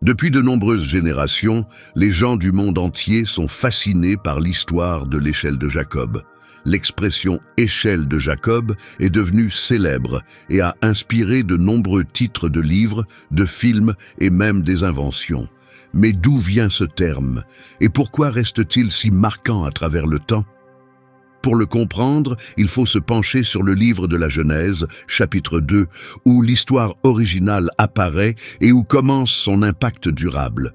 Depuis de nombreuses générations, les gens du monde entier sont fascinés par l'histoire de l'échelle de Jacob. L'expression « échelle de Jacob » est devenue célèbre et a inspiré de nombreux titres de livres, de films et même des inventions. Mais d'où vient ce terme? Et pourquoi reste-t-il si marquant à travers le temps? Pour le comprendre, il faut se pencher sur le livre de la Genèse, chapitre 2, où l'histoire originale apparaît et où commence son impact durable.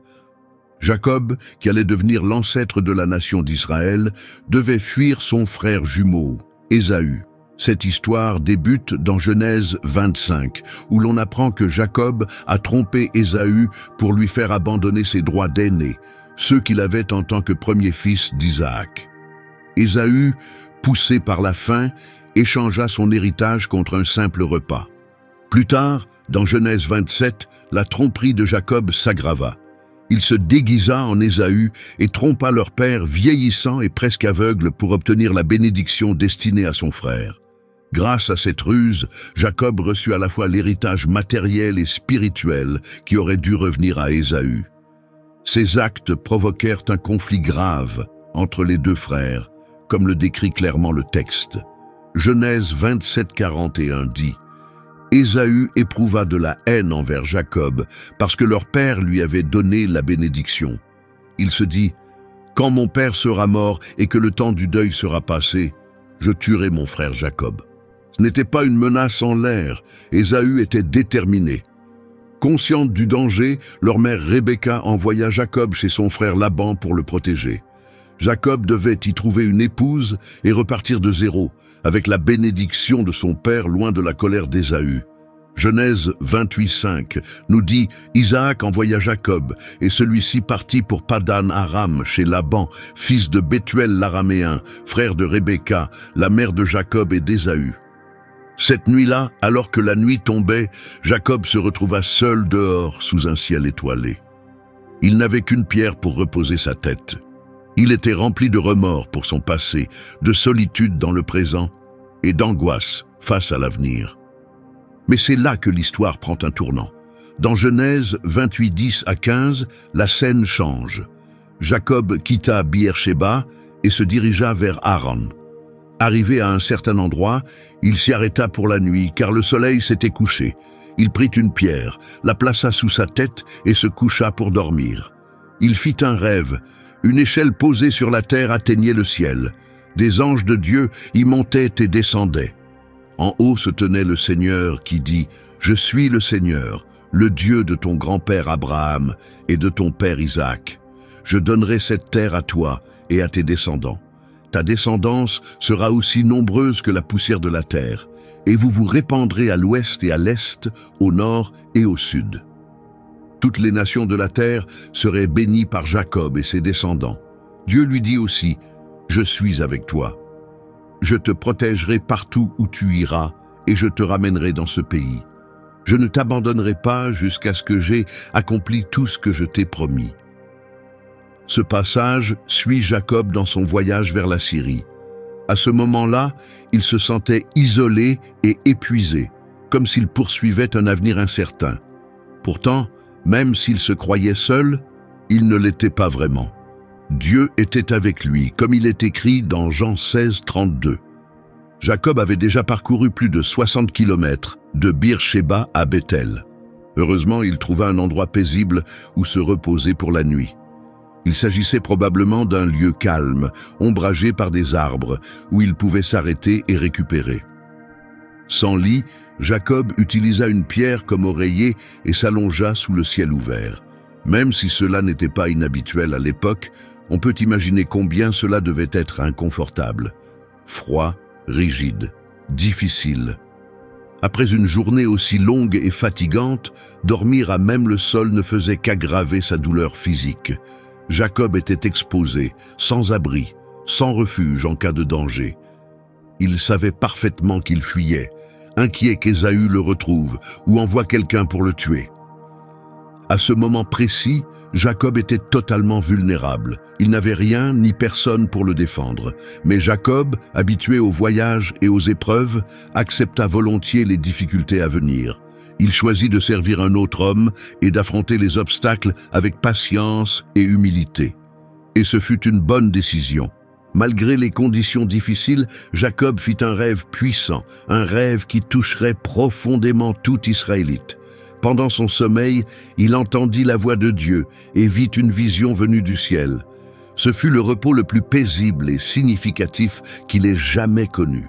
Jacob, qui allait devenir l'ancêtre de la nation d'Israël, devait fuir son frère jumeau, Ésaü. Cette histoire débute dans Genèse 25, où l'on apprend que Jacob a trompé Ésaü pour lui faire abandonner ses droits d'aîné, ceux qu'il avait en tant que premier fils d'Isaac. Ésaü, poussé par la faim, échangea son héritage contre un simple repas. Plus tard, dans Genèse 27, la tromperie de Jacob s'aggrava. Il se déguisa en Ésaü et trompa leur père vieillissant et presque aveugle pour obtenir la bénédiction destinée à son frère. Grâce à cette ruse, Jacob reçut à la fois l'héritage matériel et spirituel qui aurait dû revenir à Ésaü. Ces actes provoquèrent un conflit grave entre les deux frères, comme le décrit clairement le texte. Genèse 27:41 dit « Ésaü éprouva de la haine envers Jacob parce que leur père lui avait donné la bénédiction. Il se dit « Quand mon père sera mort et que le temps du deuil sera passé, je tuerai mon frère Jacob. » Ce n'était pas une menace en l'air, Ésaü était déterminé. Consciente du danger, leur mère Rebecca envoya Jacob chez son frère Laban pour le protéger. Jacob devait y trouver une épouse et repartir de zéro, avec la bénédiction de son père loin de la colère d'Ésaü. Genèse 28:5 nous dit « Isaac envoya Jacob, et celui-ci partit pour Padan Aram chez Laban, fils de Bethuel l'Araméen, frère de Rebecca, la mère de Jacob et d'Ésaü. » Cette nuit-là, alors que la nuit tombait, Jacob se retrouva seul dehors sous un ciel étoilé. Il n'avait qu'une pierre pour reposer sa tête. Il était rempli de remords pour son passé, de solitude dans le présent et d'angoisse face à l'avenir. Mais c'est là que l'histoire prend un tournant. Dans Genèse 28:10-15, la scène change. Jacob quitta Beer-Sheba et se dirigea vers Haran. Arrivé à un certain endroit, il s'y arrêta pour la nuit car le soleil s'était couché. Il prit une pierre, la plaça sous sa tête et se coucha pour dormir. Il fit un rêve. Une échelle posée sur la terre atteignait le ciel. Des anges de Dieu y montaient et descendaient. En haut se tenait le Seigneur qui dit « Je suis le Seigneur, le Dieu de ton grand-père Abraham et de ton père Isaac. Je donnerai cette terre à toi et à tes descendants. Ta descendance sera aussi nombreuse que la poussière de la terre, et vous vous répandrez à l'ouest et à l'est, au nord et au sud. » Toutes les nations de la terre seraient bénies par Jacob et ses descendants. Dieu lui dit aussi « Je suis avec toi. Je te protégerai partout où tu iras et je te ramènerai dans ce pays. Je ne t'abandonnerai pas jusqu'à ce que j'aie accompli tout ce que je t'ai promis. » Ce passage suit Jacob dans son voyage vers la Syrie. À ce moment-là, il se sentait isolé et épuisé, comme s'il poursuivait un avenir incertain. Pourtant, même s'il se croyait seul, il ne l'était pas vraiment. Dieu était avec lui, comme il est écrit dans Jean 16:32. Jacob avait déjà parcouru plus de 60 kilomètres de Beer-Sheba à Bethel. Heureusement, il trouva un endroit paisible où se reposer pour la nuit. Il s'agissait probablement d'un lieu calme, ombragé par des arbres, où il pouvait s'arrêter et récupérer. Sans lit, Jacob utilisa une pierre comme oreiller et s'allongea sous le ciel ouvert. Même si cela n'était pas inhabituel à l'époque, on peut imaginer combien cela devait être inconfortable. Froid, rigide, difficile. Après une journée aussi longue et fatigante, dormir à même le sol ne faisait qu'aggraver sa douleur physique. Jacob était exposé, sans abri, sans refuge en cas de danger. Il savait parfaitement qu'il fuyait, inquiet qu'Ésaü le retrouve ou envoie quelqu'un pour le tuer. À ce moment précis, Jacob était totalement vulnérable. Il n'avait rien ni personne pour le défendre. Mais Jacob, habitué aux voyages et aux épreuves, accepta volontiers les difficultés à venir. Il choisit de servir un autre homme et d'affronter les obstacles avec patience et humilité. Et ce fut une bonne décision. Malgré les conditions difficiles, Jacob fit un rêve puissant, un rêve qui toucherait profondément tout Israélite. Pendant son sommeil, il entendit la voix de Dieu et vit une vision venue du ciel. Ce fut le repos le plus paisible et significatif qu'il ait jamais connu.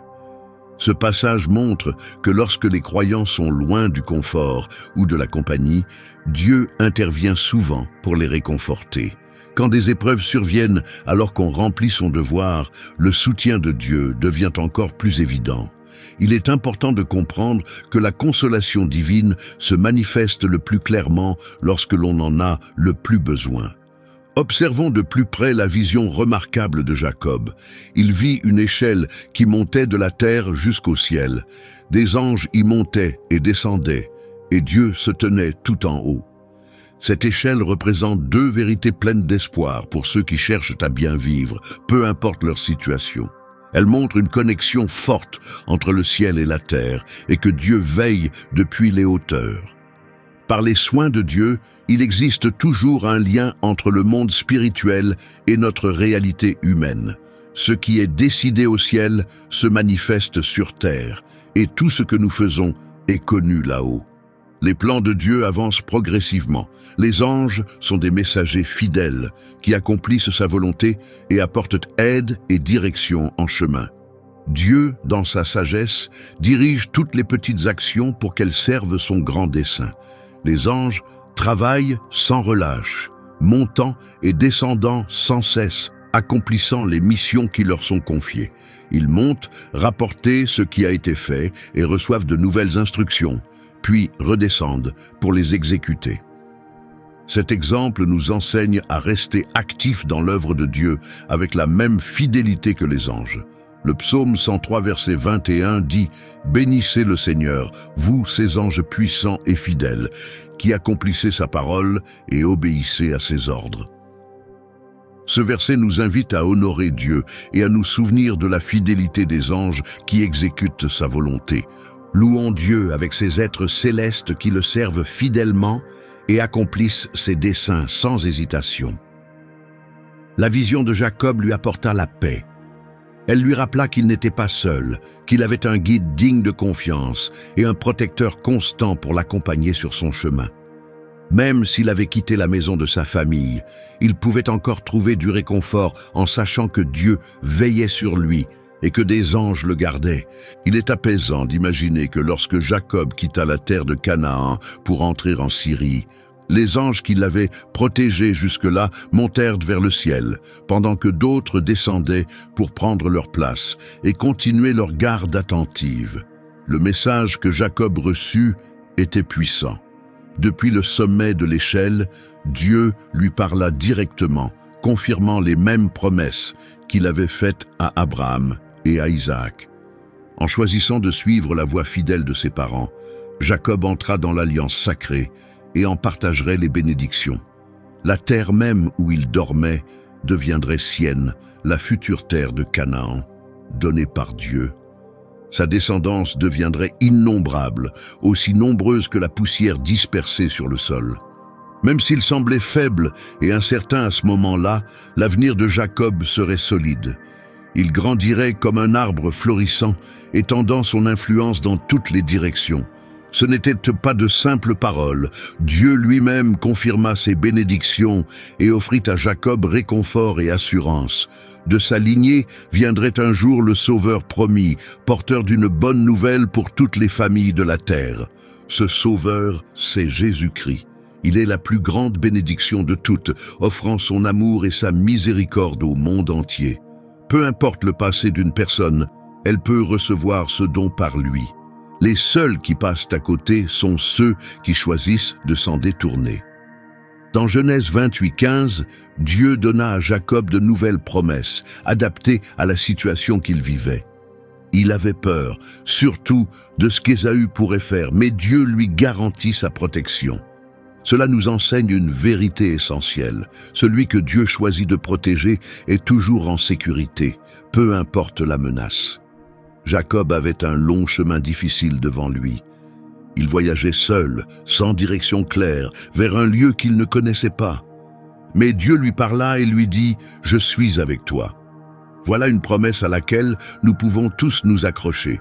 Ce passage montre que lorsque les croyants sont loin du confort ou de la compagnie, Dieu intervient souvent pour les réconforter. Quand des épreuves surviennent alors qu'on remplit son devoir, le soutien de Dieu devient encore plus évident. Il est important de comprendre que la consolation divine se manifeste le plus clairement lorsque l'on en a le plus besoin. Observons de plus près la vision remarquable de Jacob. Il vit une échelle qui montait de la terre jusqu'au ciel. Des anges y montaient et descendaient, et Dieu se tenait tout en haut. Cette échelle représente deux vérités pleines d'espoir pour ceux qui cherchent à bien vivre, peu importe leur situation. Elle montre une connexion forte entre le ciel et la terre, et que Dieu veille depuis les hauteurs. Par les soins de Dieu, il existe toujours un lien entre le monde spirituel et notre réalité humaine. Ce qui est décidé au ciel se manifeste sur terre, et tout ce que nous faisons est connu là-haut. Les plans de Dieu avancent progressivement. Les anges sont des messagers fidèles qui accomplissent sa volonté et apportent aide et direction en chemin. Dieu, dans sa sagesse, dirige toutes les petites actions pour qu'elles servent son grand dessein. Les anges travaillent sans relâche, montant et descendant sans cesse, accomplissant les missions qui leur sont confiées. Ils montent, rapporter ce qui a été fait et reçoivent de nouvelles instructions, puis redescendent pour les exécuter. Cet exemple nous enseigne à rester actifs dans l'œuvre de Dieu avec la même fidélité que les anges. Le psaume 103, verset 21 dit « Bénissez le Seigneur, vous, ses anges puissants et fidèles, qui accomplissez sa parole et obéissez à ses ordres. » Ce verset nous invite à honorer Dieu et à nous souvenir de la fidélité des anges qui exécutent sa volonté. Louons Dieu avec ces êtres célestes qui le servent fidèlement et accomplissent ses desseins sans hésitation. La vision de Jacob lui apporta la paix. Elle lui rappela qu'il n'était pas seul, qu'il avait un guide digne de confiance et un protecteur constant pour l'accompagner sur son chemin. Même s'il avait quitté la maison de sa famille, il pouvait encore trouver du réconfort en sachant que Dieu veillait sur lui et que des anges le gardaient. Il est apaisant d'imaginer que lorsque Jacob quitta la terre de Canaan pour entrer en Syrie, les anges qui l'avaient protégé jusque-là montèrent vers le ciel, pendant que d'autres descendaient pour prendre leur place et continuer leur garde attentive. Le message que Jacob reçut était puissant. Depuis le sommet de l'échelle, Dieu lui parla directement, confirmant les mêmes promesses qu'il avait faites à Abraham et à Isaac. En choisissant de suivre la voie fidèle de ses parents, Jacob entra dans l'alliance sacrée et en partagerait les bénédictions. La terre même où il dormait deviendrait sienne, la future terre de Canaan, donnée par Dieu. Sa descendance deviendrait innombrable, aussi nombreuse que la poussière dispersée sur le sol. Même s'il semblait faible et incertain à ce moment-là, l'avenir de Jacob serait solide. Il grandirait comme un arbre florissant, étendant son influence dans toutes les directions. Ce n'était pas de simples paroles. Dieu lui-même confirma ses bénédictions et offrit à Jacob réconfort et assurance. De sa lignée viendrait un jour le Sauveur promis, porteur d'une bonne nouvelle pour toutes les familles de la terre. Ce Sauveur, c'est Jésus-Christ. Il est la plus grande bénédiction de toutes, offrant son amour et sa miséricorde au monde entier. Peu importe le passé d'une personne, elle peut recevoir ce don par lui. Les seuls qui passent à côté sont ceux qui choisissent de s'en détourner. Dans Genèse 28:15, Dieu donna à Jacob de nouvelles promesses, adaptées à la situation qu'il vivait. Il avait peur, surtout de ce qu'Ésaü pourrait faire, mais Dieu lui garantit sa protection. Cela nous enseigne une vérité essentielle. Celui que Dieu choisit de protéger est toujours en sécurité, peu importe la menace. Jacob avait un long chemin difficile devant lui. Il voyageait seul, sans direction claire, vers un lieu qu'il ne connaissait pas. Mais Dieu lui parla et lui dit « Je suis avec toi ». Voilà une promesse à laquelle nous pouvons tous nous accrocher.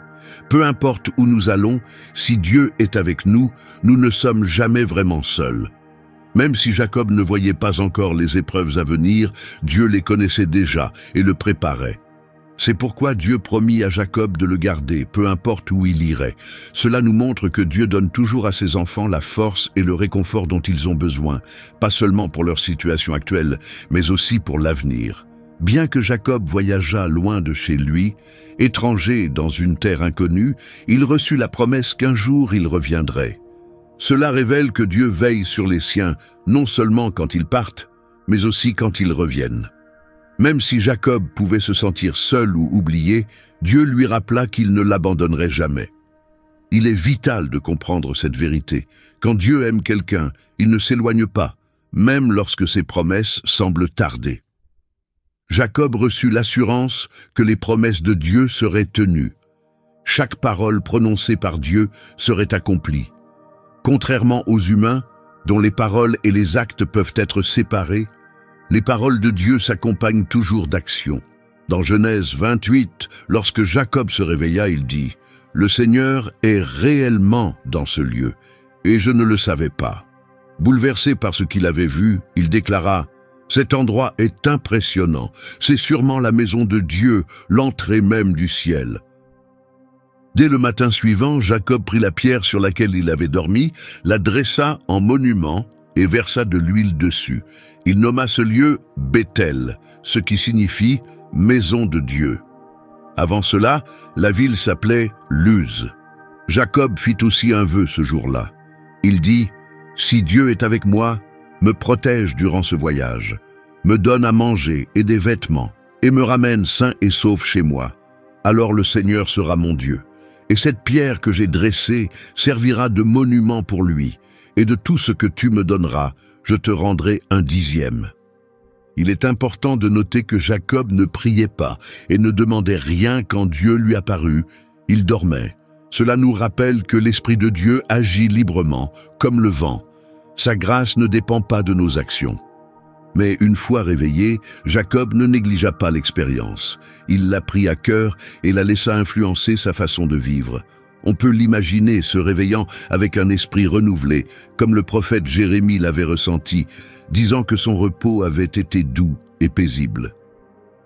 Peu importe où nous allons, si Dieu est avec nous, nous ne sommes jamais vraiment seuls. Même si Jacob ne voyait pas encore les épreuves à venir, Dieu les connaissait déjà et le préparait. C'est pourquoi Dieu promit à Jacob de le garder, peu importe où il irait. Cela nous montre que Dieu donne toujours à ses enfants la force et le réconfort dont ils ont besoin, pas seulement pour leur situation actuelle, mais aussi pour l'avenir. Bien que Jacob voyageât loin de chez lui, étranger dans une terre inconnue, il reçut la promesse qu'un jour il reviendrait. Cela révèle que Dieu veille sur les siens, non seulement quand ils partent, mais aussi quand ils reviennent. Même si Jacob pouvait se sentir seul ou oublié, Dieu lui rappela qu'il ne l'abandonnerait jamais. Il est vital de comprendre cette vérité. Quand Dieu aime quelqu'un, il ne s'éloigne pas, même lorsque ses promesses semblent tarder. Jacob reçut l'assurance que les promesses de Dieu seraient tenues. Chaque parole prononcée par Dieu serait accomplie. Contrairement aux humains, dont les paroles et les actes peuvent être séparés, les paroles de Dieu s'accompagnent toujours d'actions. Dans Genèse 28, lorsque Jacob se réveilla, il dit « Le Seigneur est réellement dans ce lieu, et je ne le savais pas. » Bouleversé par ce qu'il avait vu, il déclara « Cet endroit est impressionnant, c'est sûrement la maison de Dieu, l'entrée même du ciel. » Dès le matin suivant, Jacob prit la pierre sur laquelle il avait dormi, la dressa en monument et versa de l'huile dessus. Il nomma ce lieu Béthel, ce qui signifie « maison de Dieu ». Avant cela, la ville s'appelait Luz. Jacob fit aussi un vœu ce jour-là. Il dit « Si Dieu est avec moi, me protège durant ce voyage, me donne à manger et des vêtements, et me ramène sain et sauf chez moi, alors le Seigneur sera mon Dieu. Et cette pierre que j'ai dressée servira de monument pour lui, et de tout ce que tu me donneras, je te rendrai un 10e. » Il est important de noter que Jacob ne priait pas et ne demandait rien quand Dieu lui apparut. Il dormait. Cela nous rappelle que l'Esprit de Dieu agit librement, comme le vent. Sa grâce ne dépend pas de nos actions. Mais une fois réveillé, Jacob ne négligea pas l'expérience. Il la prit à cœur et la laissa influencer sa façon de vivre. On peut l'imaginer se réveillant avec un esprit renouvelé, comme le prophète Jérémie l'avait ressenti, disant que son repos avait été doux et paisible.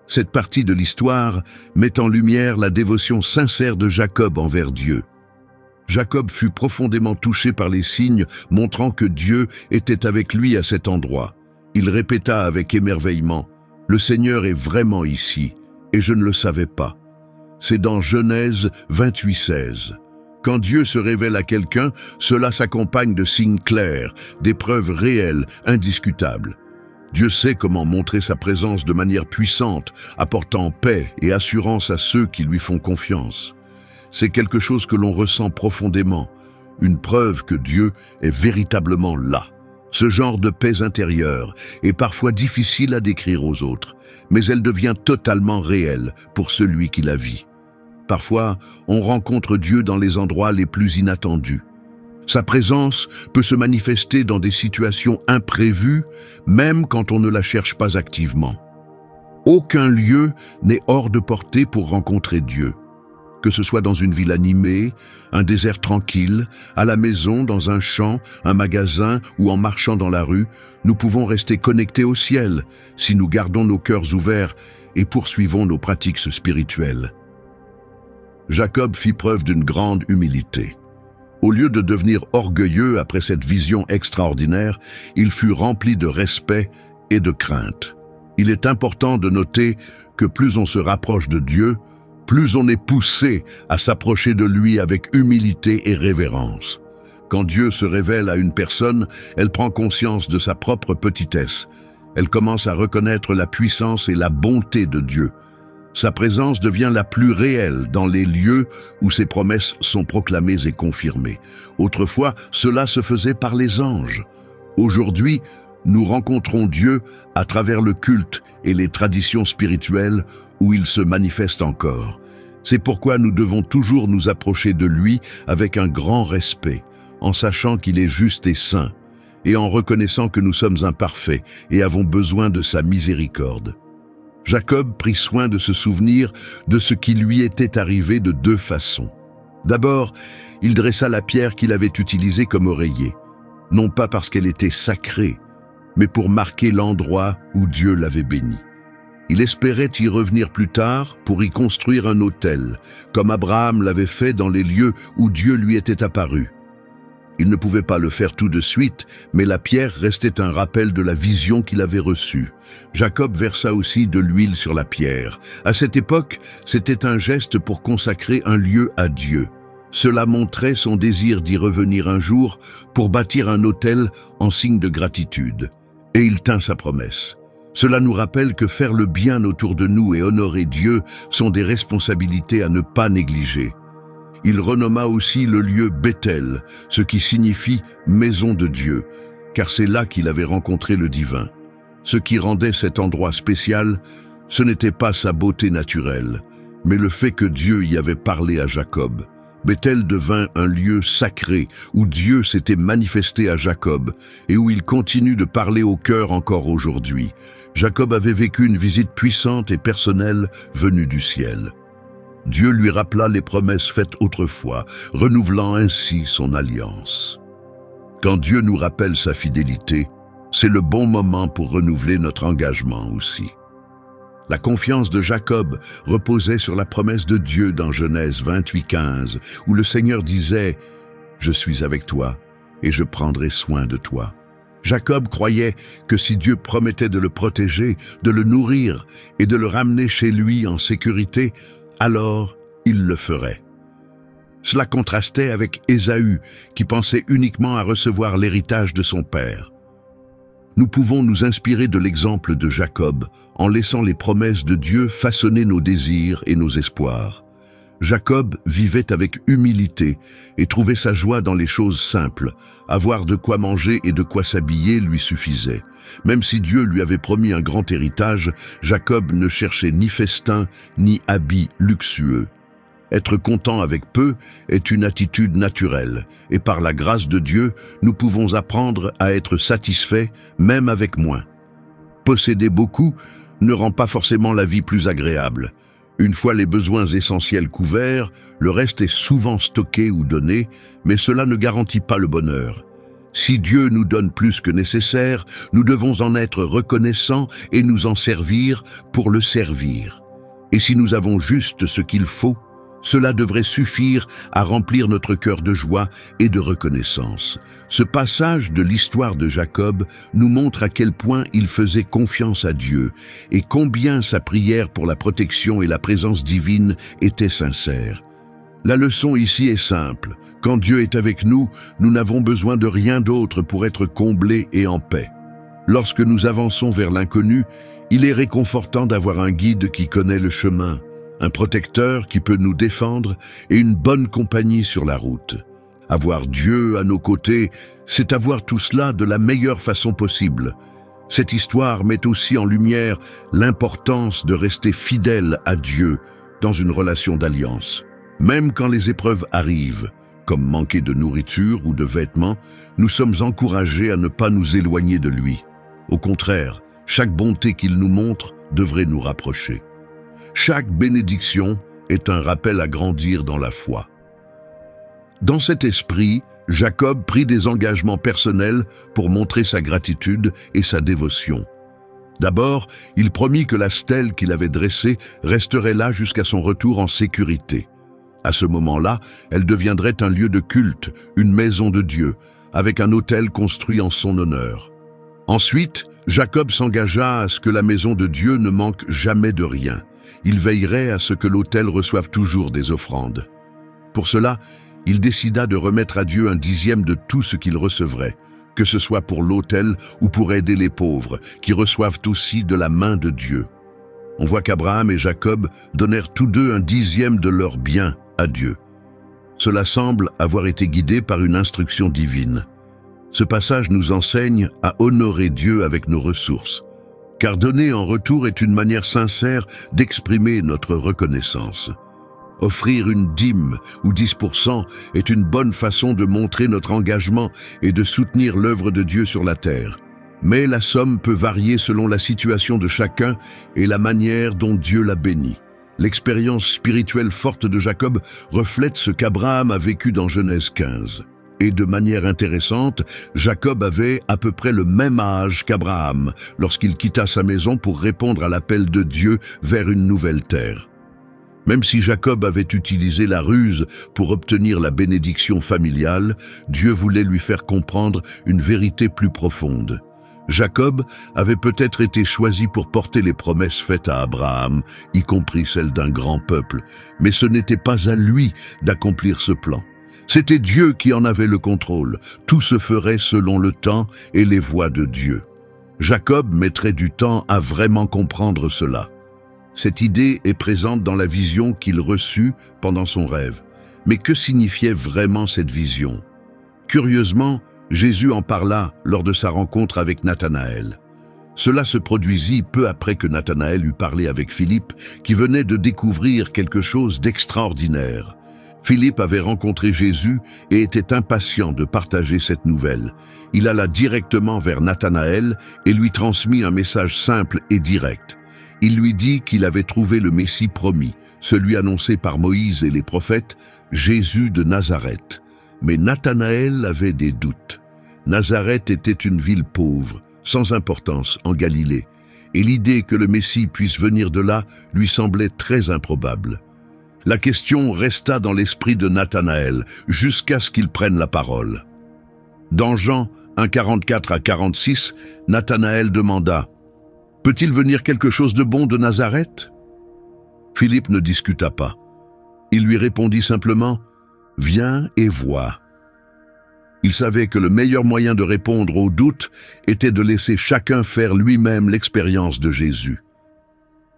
Cette partie de l'histoire met en lumière la dévotion sincère de Jacob envers Dieu. Jacob fut profondément touché par les signes montrant que Dieu était avec lui à cet endroit. Il répéta avec émerveillement « Le Seigneur est vraiment ici, et je ne le savais pas. » C'est dans Genèse 28:16. Quand Dieu se révèle à quelqu'un, cela s'accompagne de signes clairs, d'épreuves réelles, indiscutables. Dieu sait comment montrer sa présence de manière puissante, apportant paix et assurance à ceux qui lui font confiance. C'est quelque chose que l'on ressent profondément, une preuve que Dieu est véritablement là. Ce genre de paix intérieure est parfois difficile à décrire aux autres, mais elle devient totalement réelle pour celui qui la vit. Parfois, on rencontre Dieu dans les endroits les plus inattendus. Sa présence peut se manifester dans des situations imprévues, même quand on ne la cherche pas activement. Aucun lieu n'est hors de portée pour rencontrer Dieu. Que ce soit dans une ville animée, un désert tranquille, à la maison, dans un champ, un magasin ou en marchant dans la rue, nous pouvons rester connectés au ciel si nous gardons nos cœurs ouverts et poursuivons nos pratiques spirituelles. Jacob fit preuve d'une grande humilité. Au lieu de devenir orgueilleux après cette vision extraordinaire, il fut rempli de respect et de crainte. Il est important de noter que plus on se rapproche de Dieu, plus on est poussé à s'approcher de lui avec humilité et révérence. Quand Dieu se révèle à une personne, elle prend conscience de sa propre petitesse. Elle commence à reconnaître la puissance et la bonté de Dieu. Sa présence devient la plus réelle dans les lieux où ses promesses sont proclamées et confirmées. Autrefois, cela se faisait par les anges. Aujourd'hui, nous rencontrons Dieu à travers le culte et les traditions spirituelles où il se manifeste encore. C'est pourquoi nous devons toujours nous approcher de lui avec un grand respect, en sachant qu'il est juste et saint, et en reconnaissant que nous sommes imparfaits et avons besoin de sa miséricorde. Jacob prit soin de se souvenir de ce qui lui était arrivé de deux façons. D'abord, il dressa la pierre qu'il avait utilisée comme oreiller, non pas parce qu'elle était sacrée, mais pour marquer l'endroit où Dieu l'avait béni. Il espérait y revenir plus tard pour y construire un autel, comme Abraham l'avait fait dans les lieux où Dieu lui était apparu. Il ne pouvait pas le faire tout de suite, mais la pierre restait un rappel de la vision qu'il avait reçue. Jacob versa aussi de l'huile sur la pierre. À cette époque, c'était un geste pour consacrer un lieu à Dieu. Cela montrait son désir d'y revenir un jour pour bâtir un autel en signe de gratitude. Et il tint sa promesse. Cela nous rappelle que faire le bien autour de nous et honorer Dieu sont des responsabilités à ne pas négliger. Il renomma aussi le lieu Béthel, ce qui signifie « maison de Dieu », car c'est là qu'il avait rencontré le divin. Ce qui rendait cet endroit spécial, ce n'était pas sa beauté naturelle, mais le fait que Dieu y avait parlé à Jacob. Béthel devint un lieu sacré où Dieu s'était manifesté à Jacob et où il continue de parler au cœur encore aujourd'hui. Jacob avait vécu une visite puissante et personnelle venue du ciel. Dieu lui rappela les promesses faites autrefois, renouvelant ainsi son alliance. Quand Dieu nous rappelle sa fidélité, c'est le bon moment pour renouveler notre engagement aussi. La confiance de Jacob reposait sur la promesse de Dieu dans Genèse 28:15, où le Seigneur disait « Je suis avec toi et je prendrai soin de toi ». Jacob croyait que si Dieu promettait de le protéger, de le nourrir et de le ramener chez lui en sécurité, alors il le ferait. Cela contrastait avec Ésaü, qui pensait uniquement à recevoir l'héritage de son père. Nous pouvons nous inspirer de l'exemple de Jacob en laissant les promesses de Dieu façonner nos désirs et nos espoirs. Jacob vivait avec humilité et trouvait sa joie dans les choses simples. Avoir de quoi manger et de quoi s'habiller lui suffisait. Même si Dieu lui avait promis un grand héritage, Jacob ne cherchait ni festin ni habits luxueux. Être content avec peu est une attitude naturelle, et par la grâce de Dieu, nous pouvons apprendre à être satisfaits même avec moins. Posséder beaucoup ne rend pas forcément la vie plus agréable. Une fois les besoins essentiels couverts, le reste est souvent stocké ou donné, mais cela ne garantit pas le bonheur. Si Dieu nous donne plus que nécessaire, nous devons en être reconnaissants et nous en servir pour le servir. Et si nous avons juste ce qu'il faut, cela devrait suffire à remplir notre cœur de joie et de reconnaissance. Ce passage de l'histoire de Jacob nous montre à quel point il faisait confiance à Dieu et combien sa prière pour la protection et la présence divine était sincère. La leçon ici est simple. Quand Dieu est avec nous, nous n'avons besoin de rien d'autre pour être comblés et en paix. Lorsque nous avançons vers l'inconnu, il est réconfortant d'avoir un guide qui connaît le chemin, un protecteur qui peut nous défendre et une bonne compagnie sur la route. Avoir Dieu à nos côtés, c'est avoir tout cela de la meilleure façon possible. Cette histoire met aussi en lumière l'importance de rester fidèle à Dieu dans une relation d'alliance. Même quand les épreuves arrivent, comme manquer de nourriture ou de vêtements, nous sommes encouragés à ne pas nous éloigner de lui. Au contraire, chaque bonté qu'il nous montre devrait nous rapprocher. Chaque bénédiction est un rappel à grandir dans la foi. Dans cet esprit, Jacob prit des engagements personnels pour montrer sa gratitude et sa dévotion. D'abord, il promit que la stèle qu'il avait dressée resterait là jusqu'à son retour en sécurité. À ce moment-là, elle deviendrait un lieu de culte, une maison de Dieu, avec un autel construit en son honneur. Ensuite, Jacob s'engagea à ce que la maison de Dieu ne manque jamais de rien. Il veillerait à ce que l'autel reçoive toujours des offrandes. Pour cela, il décida de remettre à Dieu 1/10 de tout ce qu'il recevrait, que ce soit pour l'autel ou pour aider les pauvres, qui reçoivent aussi de la main de Dieu. On voit qu'Abraham et Jacob donnèrent tous deux 1/10 de leurs biens à Dieu. Cela semble avoir été guidé par une instruction divine. Ce passage nous enseigne à honorer Dieu avec nos ressources, car donner en retour est une manière sincère d'exprimer notre reconnaissance. Offrir une dîme ou 10% est une bonne façon de montrer notre engagement et de soutenir l'œuvre de Dieu sur la terre. Mais la somme peut varier selon la situation de chacun et la manière dont Dieu l'a béni. L'expérience spirituelle forte de Jacob reflète ce qu'Abraham a vécu dans Genèse 15. Et de manière intéressante, Jacob avait à peu près le même âge qu'Abraham lorsqu'il quitta sa maison pour répondre à l'appel de Dieu vers une nouvelle terre. Même si Jacob avait utilisé la ruse pour obtenir la bénédiction familiale, Dieu voulait lui faire comprendre une vérité plus profonde. Jacob avait peut-être été choisi pour porter les promesses faites à Abraham, y compris celles d'un grand peuple, mais ce n'était pas à lui d'accomplir ce plan. C'était Dieu qui en avait le contrôle. Tout se ferait selon le temps et les voies de Dieu. Jacob mettrait du temps à vraiment comprendre cela. Cette idée est présente dans la vision qu'il reçut pendant son rêve. Mais que signifiait vraiment cette vision? Curieusement, Jésus en parla lors de sa rencontre avec Nathanaël. Cela se produisit peu après que Nathanaël eut parlé avec Philippe, qui venait de découvrir quelque chose d'extraordinaire. Philippe avait rencontré Jésus et était impatient de partager cette nouvelle. Il alla directement vers Nathanaël et lui transmit un message simple et direct. Il lui dit qu'il avait trouvé le Messie promis, celui annoncé par Moïse et les prophètes, Jésus de Nazareth. Mais Nathanaël avait des doutes. Nazareth était une ville pauvre, sans importance, en Galilée, et l'idée que le Messie puisse venir de là lui semblait très improbable. La question resta dans l'esprit de Nathanaël jusqu'à ce qu'il prenne la parole. Dans Jean 1:44 à 46, Nathanaël demanda « Peut-il venir quelque chose de bon de Nazareth ?» Philippe ne discuta pas. Il lui répondit simplement « Viens et vois ». Il savait que le meilleur moyen de répondre aux doutes était de laisser chacun faire lui-même l'expérience de Jésus.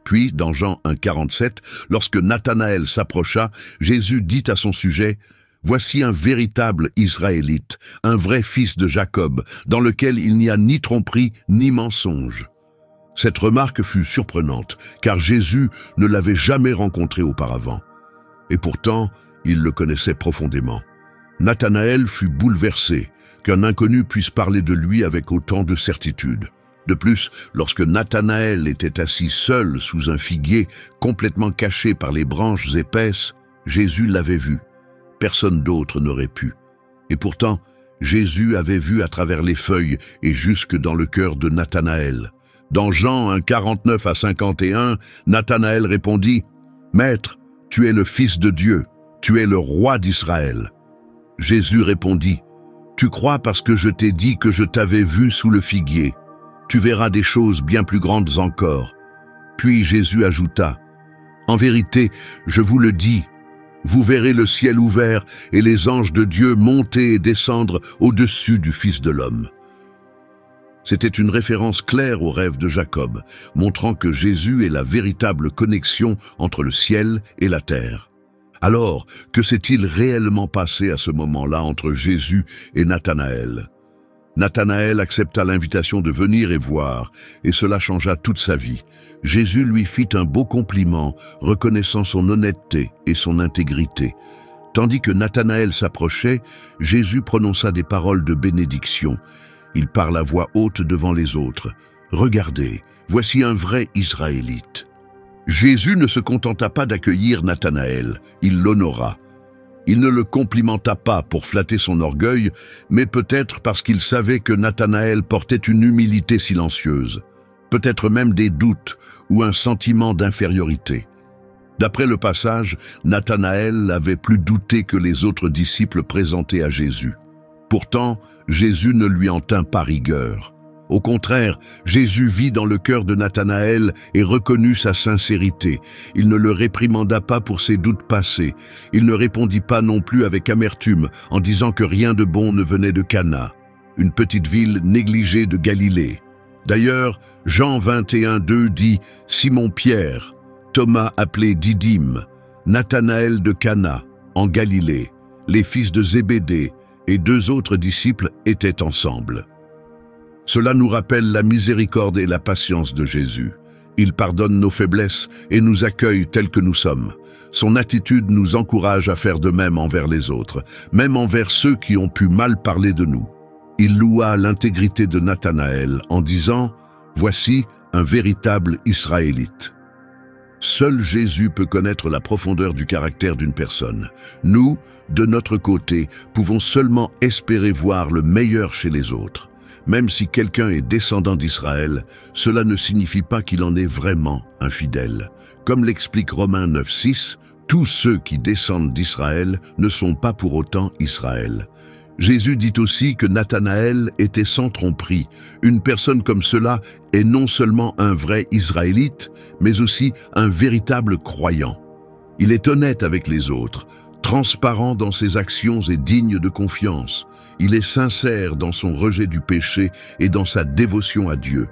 Puis, dans Jean 1:47, lorsque Nathanaël s'approcha, Jésus dit à son sujet « Voici un véritable Israélite, un vrai fils de Jacob, dans lequel il n'y a ni tromperie ni mensonge. » Cette remarque fut surprenante, car Jésus ne l'avait jamais rencontré auparavant. Et pourtant, il le connaissait profondément. Nathanaël fut bouleversé, qu'un inconnu puisse parler de lui avec autant de certitude. De plus, lorsque Nathanaël était assis seul sous un figuier, complètement caché par les branches épaisses, Jésus l'avait vu. Personne d'autre n'aurait pu. Et pourtant, Jésus avait vu à travers les feuilles et jusque dans le cœur de Nathanaël. Dans Jean 1:49 à 51, Nathanaël répondit « Maître, tu es le Fils de Dieu, tu es le roi d'Israël. » Jésus répondit « Tu crois parce que je t'ai dit que je t'avais vu sous le figuier. Tu verras des choses bien plus grandes encore. » Puis Jésus ajouta « En vérité, je vous le dis, vous verrez le ciel ouvert et les anges de Dieu monter et descendre au-dessus du Fils de l'homme. » C'était une référence claire au rêve de Jacob, montrant que Jésus est la véritable connexion entre le ciel et la terre. Alors, que s'est-il réellement passé à ce moment-là entre Jésus et Nathanaël? Nathanaël accepta l'invitation de venir et voir, et cela changea toute sa vie. Jésus lui fit un beau compliment, reconnaissant son honnêteté et son intégrité. Tandis que Nathanaël s'approchait, Jésus prononça des paroles de bénédiction. Il parla à voix haute devant les autres. « Regardez, voici un vrai Israélite. » Jésus ne se contenta pas d'accueillir Nathanaël, il l'honora. Il ne le complimenta pas pour flatter son orgueil, mais peut-être parce qu'il savait que Nathanaël portait une humilité silencieuse, peut-être même des doutes ou un sentiment d'infériorité. D'après le passage, Nathanaël avait plus douté que les autres disciples présentés à Jésus. Pourtant, Jésus ne lui en tint pas rigueur. Au contraire, Jésus vit dans le cœur de Nathanaël et reconnut sa sincérité. Il ne le réprimanda pas pour ses doutes passés. Il ne répondit pas non plus avec amertume en disant que rien de bon ne venait de Cana, une petite ville négligée de Galilée. D'ailleurs, Jean 21:2 dit « Simon-Pierre, Thomas appelé Didyme, Nathanaël de Cana, en Galilée, les fils de Zébédée et 2 autres disciples étaient ensemble. » Cela nous rappelle la miséricorde et la patience de Jésus. Il pardonne nos faiblesses et nous accueille tels que nous sommes. Son attitude nous encourage à faire de même envers les autres, même envers ceux qui ont pu mal parler de nous. Il loua l'intégrité de Nathanaël en disant « Voici un véritable Israélite ». Seul Jésus peut connaître la profondeur du caractère d'une personne. Nous, de notre côté, pouvons seulement espérer voir le meilleur chez les autres. Même si quelqu'un est descendant d'Israël, cela ne signifie pas qu'il en est vraiment un fidèle. Comme l'explique Romains 9,6, tous ceux qui descendent d'Israël ne sont pas pour autant Israël. Jésus dit aussi que Nathanaël était sans tromperie. Une personne comme cela est non seulement un vrai Israélite, mais aussi un véritable croyant. Il est honnête avec les autres, transparent dans ses actions et digne de confiance. Il est sincère dans son rejet du péché et dans sa dévotion à Dieu.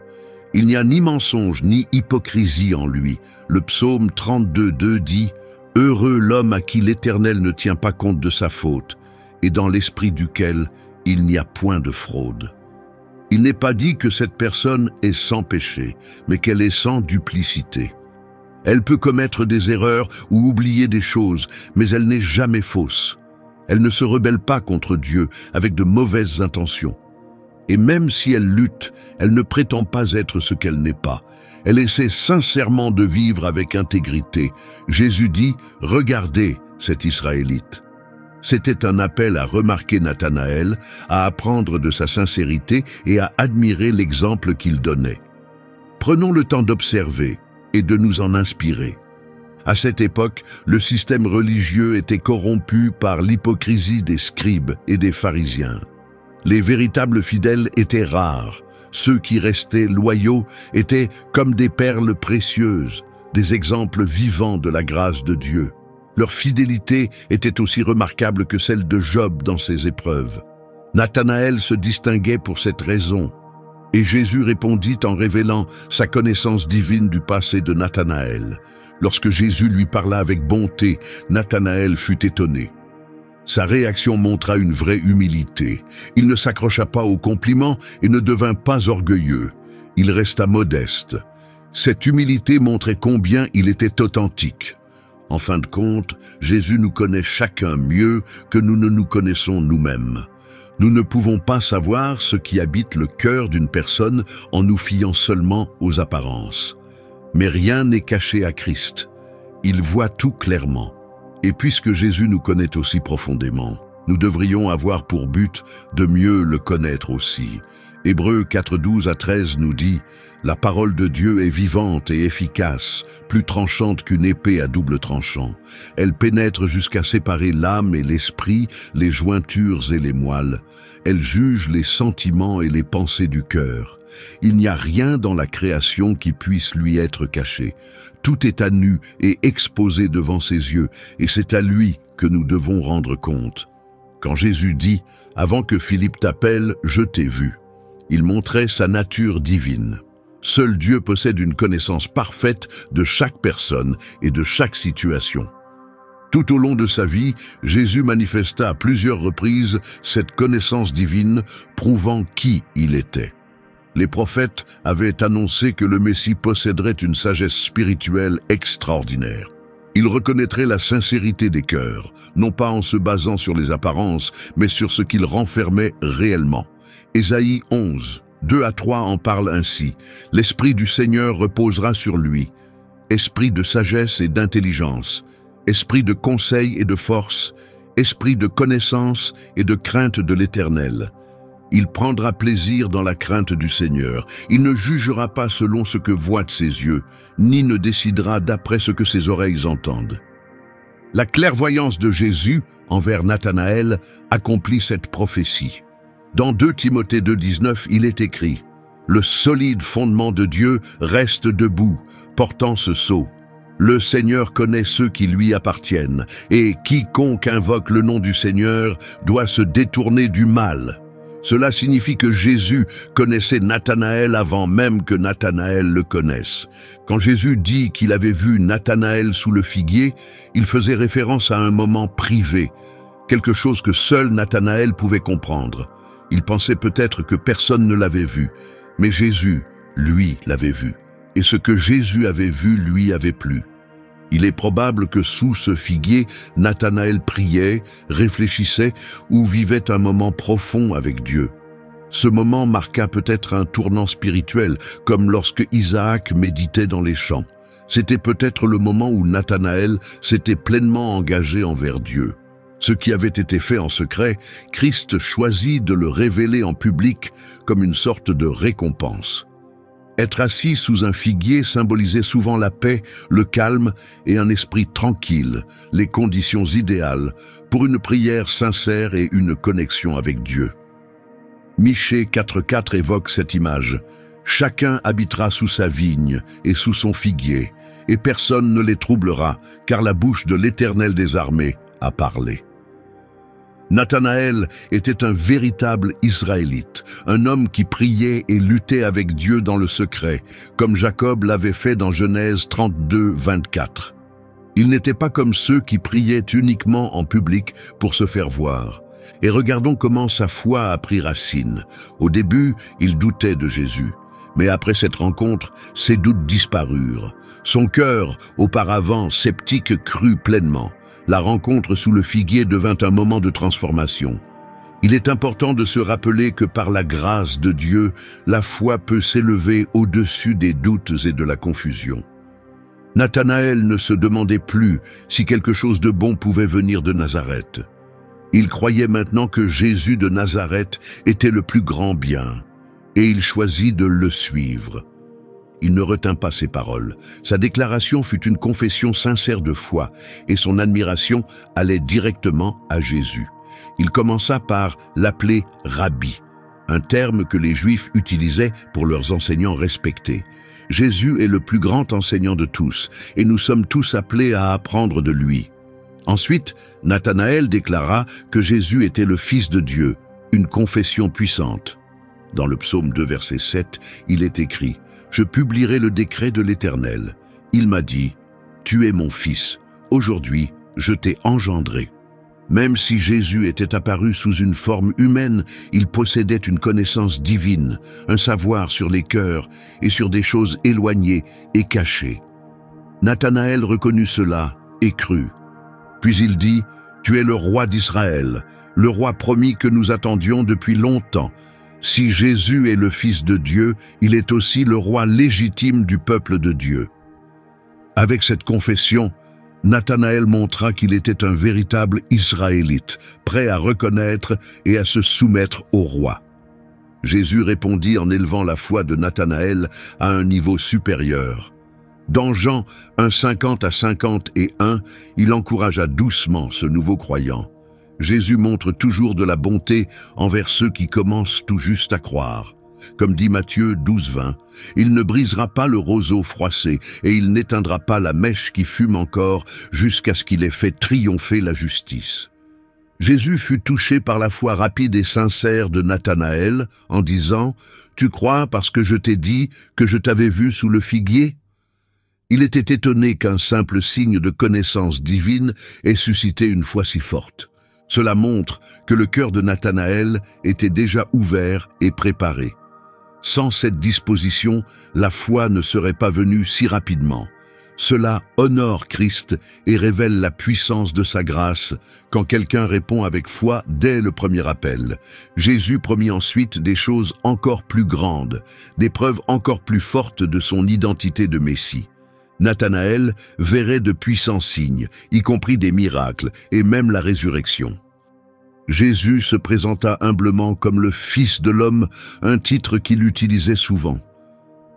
Il n'y a ni mensonge ni hypocrisie en lui. Le psaume 32:2 dit « Heureux l'homme à qui l'Éternel ne tient pas compte de sa faute, et dans l'esprit duquel il n'y a point de fraude. » Il n'est pas dit que cette personne est sans péché, mais qu'elle est sans duplicité. Elle peut commettre des erreurs ou oublier des choses, mais elle n'est jamais fausse. Elle ne se rebelle pas contre Dieu avec de mauvaises intentions. Et même si elle lutte, elle ne prétend pas être ce qu'elle n'est pas. Elle essaie sincèrement de vivre avec intégrité. Jésus dit « Regardez cet Israélite ». C'était un appel à remarquer Nathanaël, à apprendre de sa sincérité et à admirer l'exemple qu'il donnait. Prenons le temps d'observer et de nous en inspirer. À cette époque, le système religieux était corrompu par l'hypocrisie des scribes et des pharisiens. Les véritables fidèles étaient rares. Ceux qui restaient loyaux étaient comme des perles précieuses, des exemples vivants de la grâce de Dieu. Leur fidélité était aussi remarquable que celle de Job dans ses épreuves. Nathanaël se distinguait pour cette raison, et Jésus répondit en révélant sa connaissance divine du passé de Nathanaël. Lorsque Jésus lui parla avec bonté, Nathanaël fut étonné. Sa réaction montra une vraie humilité. Il ne s'accrocha pas aux compliments et ne devint pas orgueilleux. Il resta modeste. Cette humilité montrait combien il était authentique. En fin de compte, Jésus nous connaît chacun mieux que nous ne nous connaissons nous-mêmes. Nous ne pouvons pas savoir ce qui habite le cœur d'une personne en nous fiant seulement aux apparences. Mais rien n'est caché à Christ. Il voit tout clairement. Et puisque Jésus nous connaît aussi profondément, nous devrions avoir pour but de mieux le connaître aussi. Hébreux 4:12-13 nous dit « La parole de Dieu est vivante et efficace, plus tranchante qu'une épée à double tranchant. Elle pénètre jusqu'à séparer l'âme et l'esprit, les jointures et les moelles. Elle juge les sentiments et les pensées du cœur. Il n'y a rien dans la création qui puisse lui être caché. Tout est à nu et exposé devant ses yeux, et c'est à lui que nous devons rendre compte. » Quand Jésus dit « Avant que Philippe t'appelle, je t'ai vu », il montrait sa nature divine. Seul Dieu possède une connaissance parfaite de chaque personne et de chaque situation. Tout au long de sa vie, Jésus manifesta à plusieurs reprises cette connaissance divine, prouvant qui il était. Les prophètes avaient annoncé que le Messie posséderait une sagesse spirituelle extraordinaire. Il reconnaîtrait la sincérité des cœurs, non pas en se basant sur les apparences, mais sur ce qu'il renfermait réellement. Ésaïe 11, 2-3 en parle ainsi. « L'Esprit du Seigneur reposera sur lui, esprit de sagesse et d'intelligence, esprit de conseil et de force, esprit de connaissance et de crainte de l'Éternel. Il prendra plaisir dans la crainte du Seigneur. Il ne jugera pas selon ce que voient ses yeux, ni ne décidera d'après ce que ses oreilles entendent. » La clairvoyance de Jésus envers Nathanaël accomplit cette prophétie. Dans 2 Timothée 2,19, il est écrit « Le solide fondement de Dieu reste debout, portant ce sceau. Le Seigneur connaît ceux qui lui appartiennent, et quiconque invoque le nom du Seigneur doit se détourner du mal. » Cela signifie que Jésus connaissait Nathanaël avant même que Nathanaël le connaisse. Quand Jésus dit qu'il avait vu Nathanaël sous le figuier, il faisait référence à un moment privé, quelque chose que seul Nathanaël pouvait comprendre. Il pensait peut-être que personne ne l'avait vu, mais Jésus, lui, l'avait vu. et ce que Jésus avait vu lui avait plu. Il est probable que sous ce figuier, Nathanaël priait, réfléchissait ou vivait un moment profond avec Dieu. Ce moment marqua peut-être un tournant spirituel, comme lorsque Isaac méditait dans les champs. C'était peut-être le moment où Nathanaël s'était pleinement engagé envers Dieu. Ce qui avait été fait en secret, Christ choisit de le révéler en public comme une sorte de récompense. Être assis sous un figuier symbolisait souvent la paix, le calme et un esprit tranquille, les conditions idéales pour une prière sincère et une connexion avec Dieu. Michée 4.4 évoque cette image. « Chacun habitera sous sa vigne et sous son figuier, et personne ne les troublera, car la bouche de l'Éternel des armées a parlé. » Nathanaël était un véritable Israélite, un homme qui priait et luttait avec Dieu dans le secret, comme Jacob l'avait fait dans Genèse 32.24. Il n'était pas comme ceux qui priaient uniquement en public pour se faire voir. Et regardons comment sa foi a pris racine. Au début, il doutait de Jésus. Mais après cette rencontre, ses doutes disparurent. Son cœur, auparavant sceptique, crut pleinement. La rencontre sous le figuier devint un moment de transformation. Il est important de se rappeler que par la grâce de Dieu, la foi peut s'élever au-dessus des doutes et de la confusion. Nathanaël ne se demandait plus si quelque chose de bon pouvait venir de Nazareth. Il croyait maintenant que Jésus de Nazareth était le plus grand bien, et il choisit de le suivre. Il ne retint pas ses paroles. Sa déclaration fut une confession sincère de foi, et son admiration allait directement à Jésus. Il commença par l'appeler « Rabbi », un terme que les Juifs utilisaient pour leurs enseignants respectés. Jésus est le plus grand enseignant de tous, et nous sommes tous appelés à apprendre de lui. Ensuite, Nathanaël déclara que Jésus était le Fils de Dieu, une confession puissante. Dans le psaume 2, verset 7, il est écrit « Je publierai le décret de l'Éternel. Il m'a dit, tu es mon fils. Aujourd'hui, je t'ai engendré. » Même si Jésus était apparu sous une forme humaine, il possédait une connaissance divine, un savoir sur les cœurs et sur des choses éloignées et cachées. Nathanaël reconnut cela et crut. Puis il dit, « Tu es le roi d'Israël, le roi promis que nous attendions depuis longtemps. Si Jésus est le Fils de Dieu, il est aussi le roi légitime du peuple de Dieu. » Avec cette confession, Nathanaël montra qu'il était un véritable Israélite, prêt à reconnaître et à se soumettre au roi. Jésus répondit en élevant la foi de Nathanaël à un niveau supérieur. Dans Jean 1:50-51, il encouragea doucement ce nouveau croyant. Jésus montre toujours de la bonté envers ceux qui commencent tout juste à croire. Comme dit Matthieu 12:20, « Il ne brisera pas le roseau froissé et il n'éteindra pas la mèche qui fume encore jusqu'à ce qu'il ait fait triompher la justice. » Jésus fut touché par la foi rapide et sincère de Nathanaël en disant « Tu crois parce que je t'ai dit que je t'avais vu sous le figuier ?» Il était étonné qu'un simple signe de connaissance divine ait suscité une foi si forte. Cela montre que le cœur de Nathanaël était déjà ouvert et préparé. Sans cette disposition, la foi ne serait pas venue si rapidement. Cela honore Christ et révèle la puissance de sa grâce quand quelqu'un répond avec foi dès le premier appel. Jésus promit ensuite des choses encore plus grandes, des preuves encore plus fortes de son identité de Messie. Nathanaël verrait de puissants signes, y compris des miracles et même la résurrection. Jésus se présenta humblement comme le Fils de l'homme, un titre qu'il utilisait souvent.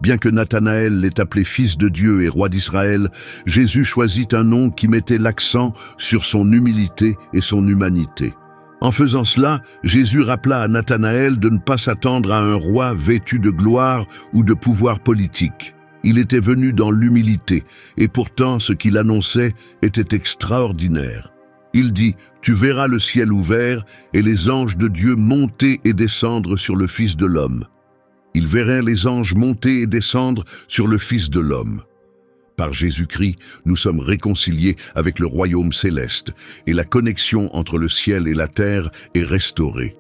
Bien que Nathanaël l'ait appelé Fils de Dieu et Roi d'Israël, Jésus choisit un nom qui mettait l'accent sur son humilité et son humanité. En faisant cela, Jésus rappela à Nathanaël de ne pas s'attendre à un roi vêtu de gloire ou de pouvoir politique. Il était venu dans l'humilité, et pourtant ce qu'il annonçait était extraordinaire. Il dit, « Tu verras le ciel ouvert et les anges de Dieu monter et descendre sur le Fils de l'homme. » Il verrait les anges monter et descendre sur le Fils de l'homme. Par Jésus-Christ, nous sommes réconciliés avec le royaume céleste, et la connexion entre le ciel et la terre est restaurée.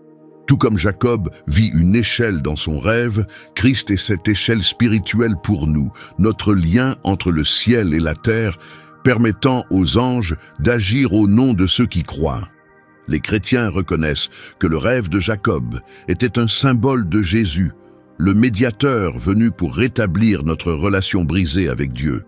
Tout comme Jacob vit une échelle dans son rêve, Christ est cette échelle spirituelle pour nous, notre lien entre le ciel et la terre, permettant aux anges d'agir au nom de ceux qui croient. Les chrétiens reconnaissent que le rêve de Jacob était un symbole de Jésus, le médiateur venu pour rétablir notre relation brisée avec Dieu.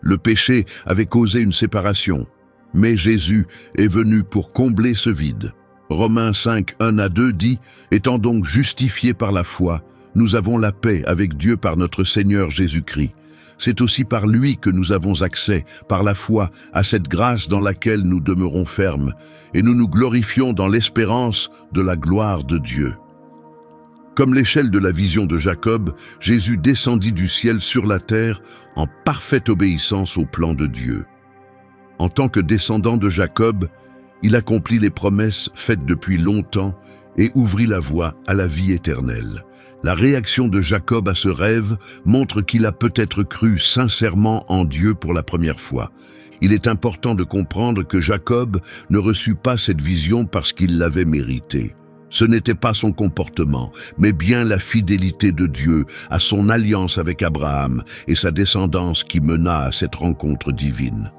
Le péché avait causé une séparation, mais Jésus est venu pour combler ce vide. Romains 5, 1-2 dit « Étant donc justifiés par la foi, nous avons la paix avec Dieu par notre Seigneur Jésus-Christ. C'est aussi par lui que nous avons accès, par la foi, à cette grâce dans laquelle nous demeurons fermes, et nous nous glorifions dans l'espérance de la gloire de Dieu. » Comme l'échelle de la vision de Jacob, Jésus descendit du ciel sur la terre en parfaite obéissance au plan de Dieu. En tant que descendant de Jacob, il accomplit les promesses faites depuis longtemps et ouvrit la voie à la vie éternelle. La réaction de Jacob à ce rêve montre qu'il a peut-être cru sincèrement en Dieu pour la première fois. Il est important de comprendre que Jacob ne reçut pas cette vision parce qu'il l'avait méritée. Ce n'était pas son comportement, mais bien la fidélité de Dieu à son alliance avec Abraham et sa descendance qui mena à cette rencontre divine.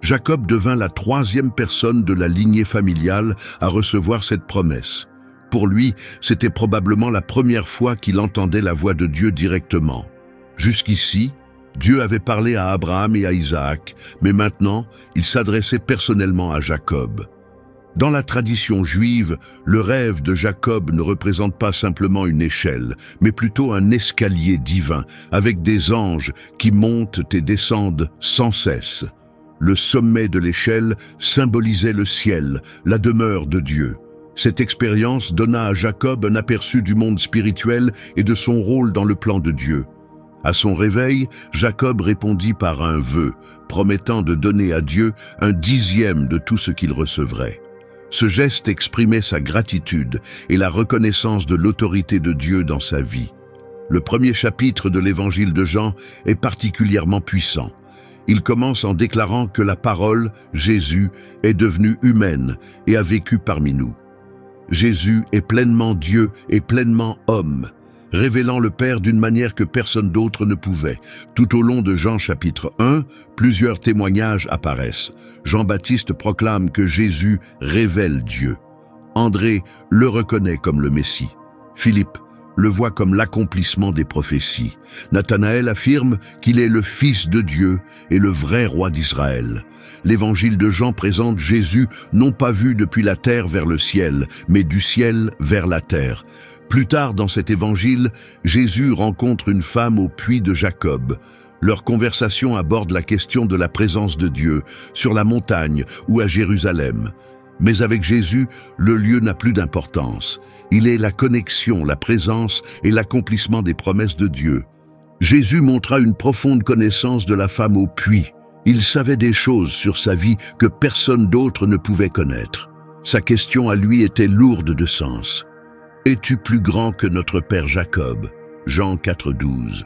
Jacob devint la troisième personne de la lignée familiale à recevoir cette promesse. Pour lui, c'était probablement la première fois qu'il entendait la voix de Dieu directement. Jusqu'ici, Dieu avait parlé à Abraham et à Isaac, mais maintenant, il s'adressait personnellement à Jacob. Dans la tradition juive, le rêve de Jacob ne représente pas simplement une échelle, mais plutôt un escalier divin, avec des anges qui montent et descendent sans cesse. Le sommet de l'échelle symbolisait le ciel, la demeure de Dieu. Cette expérience donna à Jacob un aperçu du monde spirituel et de son rôle dans le plan de Dieu. À son réveil, Jacob répondit par un vœu, promettant de donner à Dieu un dixième de tout ce qu'il recevrait. Ce geste exprimait sa gratitude et la reconnaissance de l'autorité de Dieu dans sa vie. Le premier chapitre de l'évangile de Jean est particulièrement puissant. Il commence en déclarant que la parole, Jésus, est devenue humaine et a vécu parmi nous. Jésus est pleinement Dieu et pleinement homme, révélant le Père d'une manière que personne d'autre ne pouvait. Tout au long de Jean chapitre 1, plusieurs témoignages apparaissent. Jean-Baptiste proclame que Jésus révèle Dieu. André le reconnaît comme le Messie. Philippe le voit comme l'accomplissement des prophéties. Nathanaël affirme qu'il est le Fils de Dieu et le vrai roi d'Israël. L'évangile de Jean présente Jésus non pas vu depuis la terre vers le ciel, mais du ciel vers la terre. Plus tard dans cet évangile, Jésus rencontre une femme au puits de Jacob. Leur conversation aborde la question de la présence de Dieu, sur la montagne ou à Jérusalem. Mais avec Jésus, le lieu n'a plus d'importance. Il est la connexion, la présence et l'accomplissement des promesses de Dieu. Jésus montra une profonde connaissance de la femme au puits. Il savait des choses sur sa vie que personne d'autre ne pouvait connaître. Sa question à lui était lourde de sens. « Es-tu plus grand que notre père Jacob » Jean 4,12.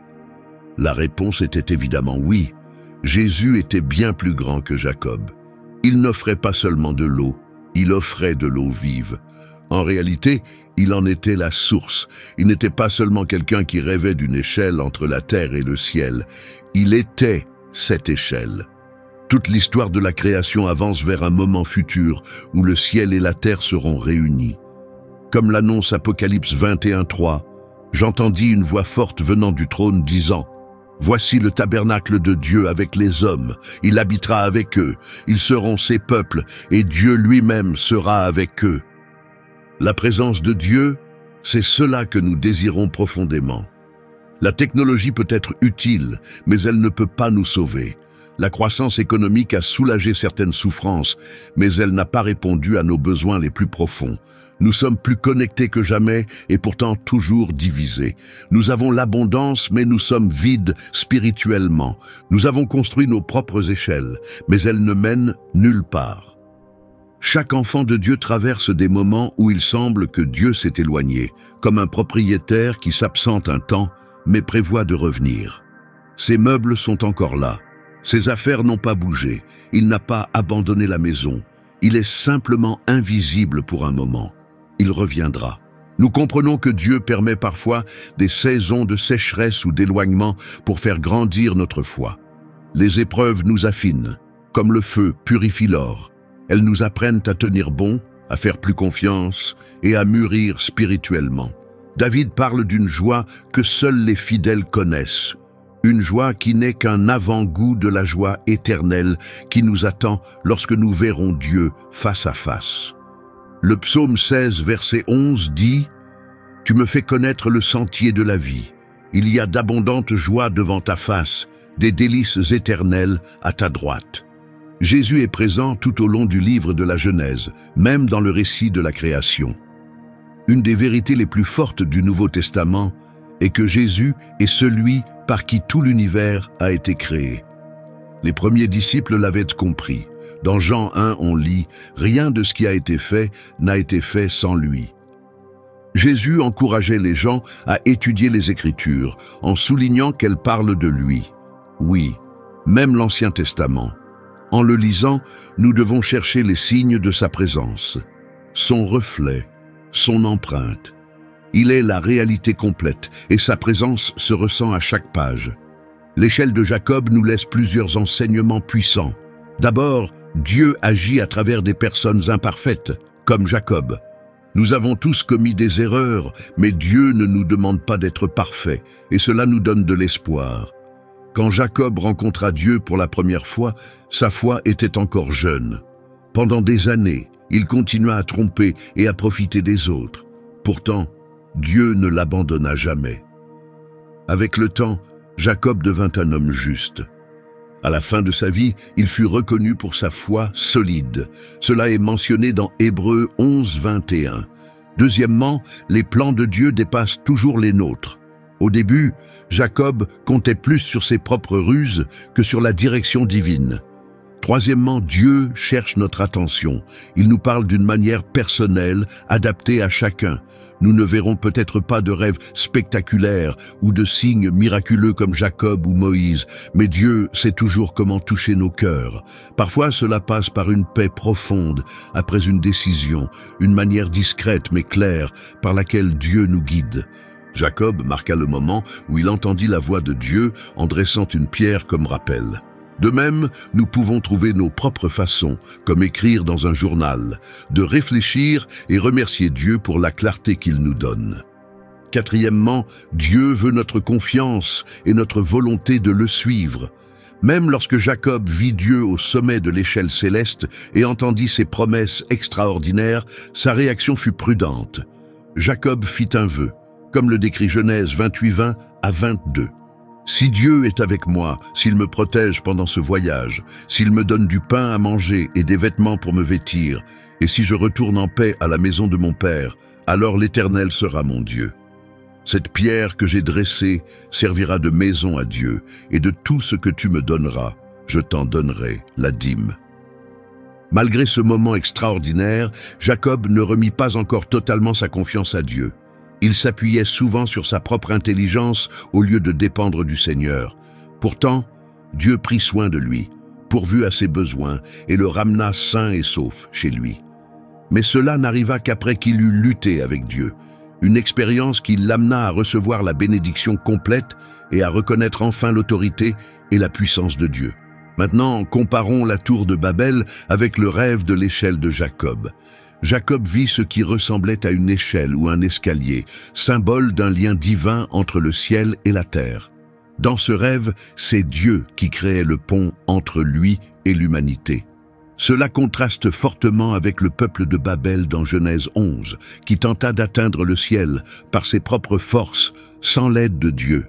La réponse était évidemment oui. Jésus était bien plus grand que Jacob. Il n'offrait pas seulement de l'eau, il offrait de l'eau vive. En réalité, il en était la source. Il n'était pas seulement quelqu'un qui rêvait d'une échelle entre la terre et le ciel. Il était cette échelle. Toute l'histoire de la création avance vers un moment futur où le ciel et la terre seront réunis. Comme l'annonce Apocalypse 21:3, j'entendis une voix forte venant du trône disant « Voici le tabernacle de Dieu avec les hommes. Il habitera avec eux. Ils seront ses peuples et Dieu lui-même sera avec eux. » La présence de Dieu, c'est cela que nous désirons profondément. La technologie peut être utile, mais elle ne peut pas nous sauver. La croissance économique a soulagé certaines souffrances, mais elle n'a pas répondu à nos besoins les plus profonds. Nous sommes plus connectés que jamais et pourtant toujours divisés. Nous avons l'abondance, mais nous sommes vides spirituellement. Nous avons construit nos propres échelles, mais elles ne mènent nulle part. Chaque enfant de Dieu traverse des moments où il semble que Dieu s'est éloigné, comme un propriétaire qui s'absente un temps, mais prévoit de revenir. Ses meubles sont encore là. Ses affaires n'ont pas bougé. Il n'a pas abandonné la maison. Il est simplement invisible pour un moment. il reviendra. Nous comprenons que Dieu permet parfois des saisons de sécheresse ou d'éloignement pour faire grandir notre foi. Les épreuves nous affinent, comme le feu purifie l'or. Elles nous apprennent à tenir bon, à faire plus confiance et à mûrir spirituellement. David parle d'une joie que seuls les fidèles connaissent, une joie qui n'est qu'un avant-goût de la joie éternelle qui nous attend lorsque nous verrons Dieu face à face. Le psaume 16, verset 11 dit « Tu me fais connaître le sentier de la vie. Il y a d'abondantes joies devant ta face, des délices éternelles à ta droite. » Jésus est présent tout au long du livre de la Genèse, même dans le récit de la création. Une des vérités les plus fortes du Nouveau Testament est que Jésus est celui par qui tout l'univers a été créé. Les premiers disciples l'avaient compris. Dans Jean 1, on lit « Rien de ce qui a été fait n'a été fait sans lui ». Jésus encourageait les gens à étudier les Écritures en soulignant qu'elles parlent de lui. Oui, même l'Ancien Testament. En le lisant, nous devons chercher les signes de sa présence, son reflet, son empreinte. Il est la réalité complète et sa présence se ressent à chaque page. L'échelle de Jacob nous laisse plusieurs enseignements puissants. D'abord, Dieu agit à travers des personnes imparfaites, comme Jacob. Nous avons tous commis des erreurs, mais Dieu ne nous demande pas d'être parfaits, et cela nous donne de l'espoir. Quand Jacob rencontra Dieu pour la première fois, sa foi était encore jeune. Pendant des années, il continua à tromper et à profiter des autres. Pourtant, Dieu ne l'abandonna jamais. Avec le temps, Jacob devint un homme juste. À la fin de sa vie, il fut reconnu pour sa foi solide. Cela est mentionné dans Hébreux 11, 21. Deuxièmement, les plans de Dieu dépassent toujours les nôtres. Au début, Jacob comptait plus sur ses propres ruses que sur la direction divine. Troisièmement, Dieu cherche notre attention. Il nous parle d'une manière personnelle, adaptée à chacun. Nous ne verrons peut-être pas de rêves spectaculaires ou de signes miraculeux comme Jacob ou Moïse, mais Dieu sait toujours comment toucher nos cœurs. Parfois, cela passe par une paix profonde, après une décision, une manière discrète mais claire par laquelle Dieu nous guide. Jacob marqua le moment où il entendit la voix de Dieu en dressant une pierre comme rappel. De même, nous pouvons trouver nos propres façons, comme écrire dans un journal, de réfléchir et remercier Dieu pour la clarté qu'il nous donne. Quatrièmement, Dieu veut notre confiance et notre volonté de le suivre. Même lorsque Jacob vit Dieu au sommet de l'échelle céleste et entendit ses promesses extraordinaires, sa réaction fut prudente. Jacob fit un vœu, comme le décrit Genèse 28, 20 à 22. Si Dieu est avec moi, s'il me protège pendant ce voyage, s'il me donne du pain à manger et des vêtements pour me vêtir, et si je retourne en paix à la maison de mon Père, alors l'Éternel sera mon Dieu. Cette pierre que j'ai dressée servira de maison à Dieu, et de tout ce que tu me donneras, je t'en donnerai la dîme. Malgré ce moment extraordinaire, Jacob ne remit pas encore totalement sa confiance à Dieu. Il s'appuyait souvent sur sa propre intelligence au lieu de dépendre du Seigneur. Pourtant, Dieu prit soin de lui, pourvut à ses besoins et le ramena sain et sauf chez lui. Mais cela n'arriva qu'après qu'il eut lutté avec Dieu, une expérience qui l'amena à recevoir la bénédiction complète et à reconnaître enfin l'autorité et la puissance de Dieu. Maintenant, comparons la tour de Babel avec le rêve de l'échelle de Jacob. Jacob vit ce qui ressemblait à une échelle ou un escalier, symbole d'un lien divin entre le ciel et la terre. Dans ce rêve, c'est Dieu qui créait le pont entre lui et l'humanité. Cela contraste fortement avec le peuple de Babel dans Genèse 11, qui tenta d'atteindre le ciel par ses propres forces, sans l'aide de Dieu.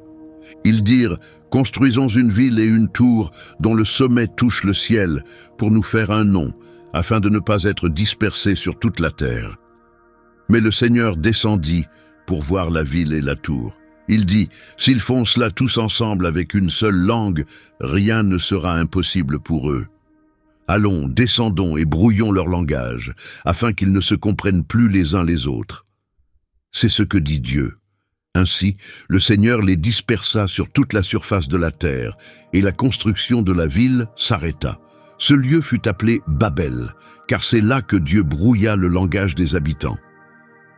Ils dirent « Construisons une ville et une tour dont le sommet touche le ciel pour nous faire un nom, afin de ne pas être dispersés sur toute la terre. » Mais le Seigneur descendit pour voir la ville et la tour. Il dit, « S'ils font cela tous ensemble avec une seule langue, rien ne sera impossible pour eux. Allons, descendons et brouillons leur langage, afin qu'ils ne se comprennent plus les uns les autres. » C'est ce que dit Dieu. Ainsi, le Seigneur les dispersa sur toute la surface de la terre, et la construction de la ville s'arrêta. Ce lieu fut appelé Babel, car c'est là que Dieu brouilla le langage des habitants.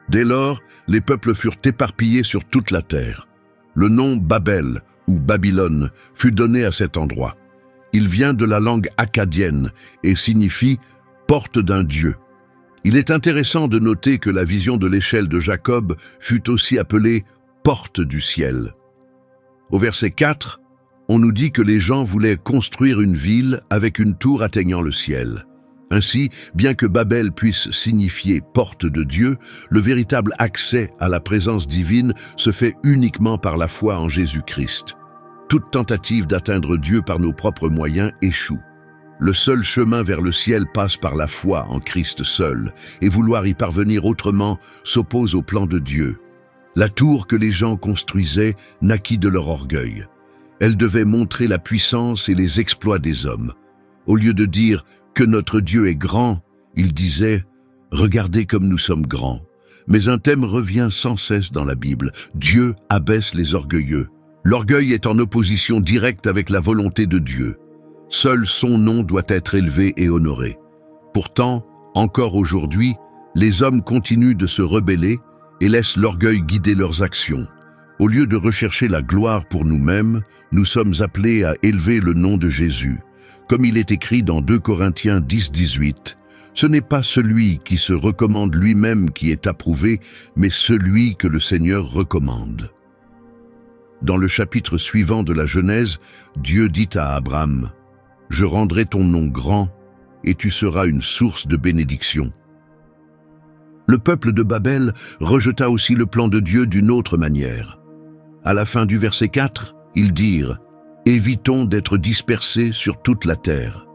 Dès lors, les peuples furent éparpillés sur toute la terre. Le nom Babel, ou Babylone, fut donné à cet endroit. Il vient de la langue akkadienne et signifie « porte d'un dieu ». Il est intéressant de noter que la vision de l'échelle de Jacob fut aussi appelée « porte du ciel ». Au verset 4, on nous dit que les gens voulaient construire une ville avec une tour atteignant le ciel. Ainsi, bien que Babel puisse signifier « porte de Dieu », le véritable accès à la présence divine se fait uniquement par la foi en Jésus-Christ. Toute tentative d'atteindre Dieu par nos propres moyens échoue. Le seul chemin vers le ciel passe par la foi en Christ seul, et vouloir y parvenir autrement s'oppose au plan de Dieu. La tour que les gens construisaient naquit de leur orgueil. Elle devait montrer la puissance et les exploits des hommes. Au lieu de dire « que notre Dieu est grand », il disait « regardez comme nous sommes grands ». Mais un thème revient sans cesse dans la Bible. Dieu abaisse les orgueilleux. L'orgueil est en opposition directe avec la volonté de Dieu. Seul son nom doit être élevé et honoré. Pourtant, encore aujourd'hui, les hommes continuent de se rebeller et laissent l'orgueil guider leurs actions. Au lieu de rechercher la gloire pour nous-mêmes, nous sommes appelés à élever le nom de Jésus. Comme il est écrit dans 2 Corinthiens 10-18, « Ce n'est pas celui qui se recommande lui-même qui est approuvé, mais celui que le Seigneur recommande. » Dans le chapitre suivant de la Genèse, Dieu dit à Abraham, « Je rendrai ton nom grand, et tu seras une source de bénédiction. » Le peuple de Babel rejeta aussi le plan de Dieu d'une autre manière. À la fin du verset 4, ils dirent « Évitons d'être dispersés sur toute la terre. »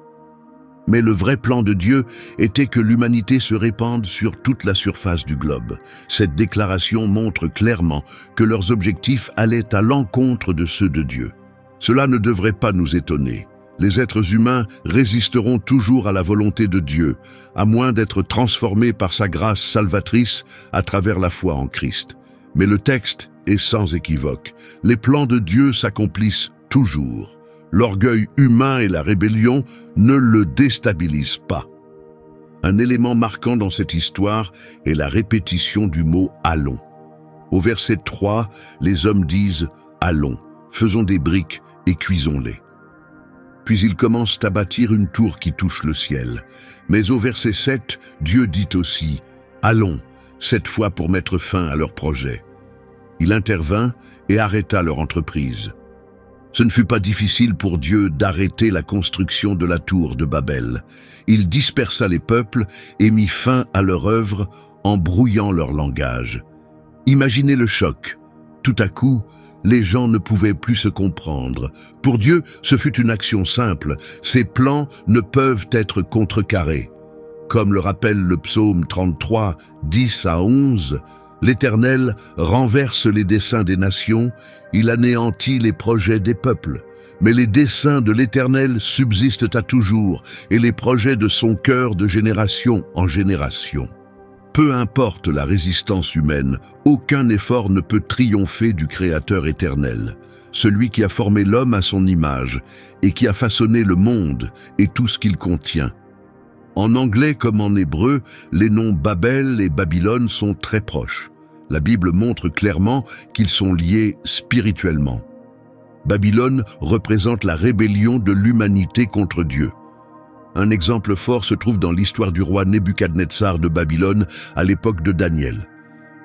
Mais le vrai plan de Dieu était que l'humanité se répande sur toute la surface du globe. Cette déclaration montre clairement que leurs objectifs allaient à l'encontre de ceux de Dieu. Cela ne devrait pas nous étonner. Les êtres humains résisteront toujours à la volonté de Dieu, à moins d'être transformés par sa grâce salvatrice à travers la foi en Christ. Mais le texte est sans équivoque. Les plans de Dieu s'accomplissent toujours. L'orgueil humain et la rébellion ne le déstabilisent pas. Un élément marquant dans cette histoire est la répétition du mot « allons ». Au verset 3, les hommes disent « allons, faisons des briques et cuisons-les ». Puis ils commencent à bâtir une tour qui touche le ciel. Mais au verset 7, Dieu dit aussi « allons », cette fois pour mettre fin à leur projet. Il intervint et arrêta leur entreprise. Ce ne fut pas difficile pour Dieu d'arrêter la construction de la tour de Babel. Il dispersa les peuples et mit fin à leur œuvre en brouillant leur langage. Imaginez le choc. Tout à coup, les gens ne pouvaient plus se comprendre. Pour Dieu, ce fut une action simple. Ses plans ne peuvent être contrecarrés. Comme le rappelle le psaume 33, 10-11, l'Éternel renverse les desseins des nations, il anéantit les projets des peuples. Mais les desseins de l'Éternel subsistent à toujours, et les projets de son cœur de génération en génération. Peu importe la résistance humaine, aucun effort ne peut triompher du Créateur éternel, celui qui a formé l'homme à son image et qui a façonné le monde et tout ce qu'il contient. En anglais comme en hébreu, les noms Babel et Babylone sont très proches. La Bible montre clairement qu'ils sont liés spirituellement. Babylone représente la rébellion de l'humanité contre Dieu. Un exemple fort se trouve dans l'histoire du roi Nebuchadnezzar de Babylone à l'époque de Daniel.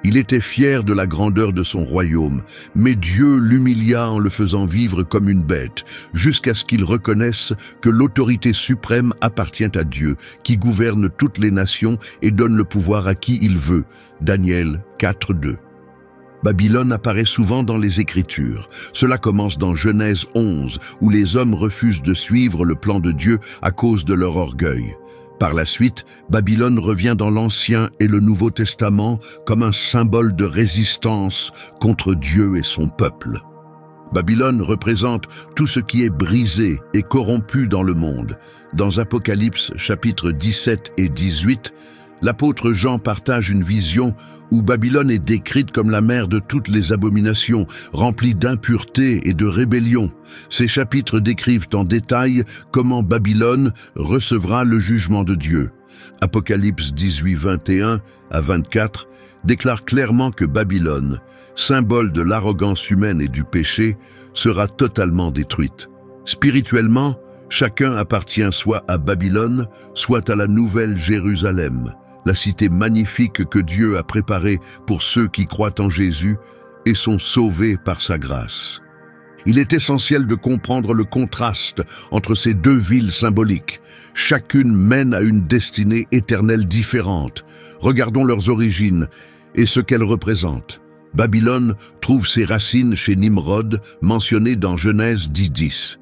Il était fier de la grandeur de son royaume, mais Dieu l'humilia en le faisant vivre comme une bête, jusqu'à ce qu'il reconnaisse que l'autorité suprême appartient à Dieu, qui gouverne toutes les nations et donne le pouvoir à qui il veut. Daniel 4:2. Babylone apparaît souvent dans les Écritures. Cela commence dans Genèse 11, où les hommes refusent de suivre le plan de Dieu à cause de leur orgueil. Par la suite, Babylone revient dans l'Ancien et le Nouveau Testament comme un symbole de résistance contre Dieu et son peuple. Babylone représente tout ce qui est brisé et corrompu dans le monde. Dans Apocalypse chapitres 17 et 18, l'apôtre Jean partage une vision où Babylone est décrite comme la mère de toutes les abominations, remplie d'impureté et de rébellion. Ces chapitres décrivent en détail comment Babylone recevra le jugement de Dieu. Apocalypse 18, 21 à 24 déclare clairement que Babylone, symbole de l'arrogance humaine et du péché, sera totalement détruite. Spirituellement, chacun appartient soit à Babylone, soit à la nouvelle Jérusalem, la cité magnifique que Dieu a préparée pour ceux qui croient en Jésus et sont sauvés par sa grâce. Il est essentiel de comprendre le contraste entre ces deux villes symboliques. Chacune mène à une destinée éternelle différente. Regardons leurs origines et ce qu'elles représentent. Babylone trouve ses racines chez Nimrod, mentionné dans Genèse 10:10.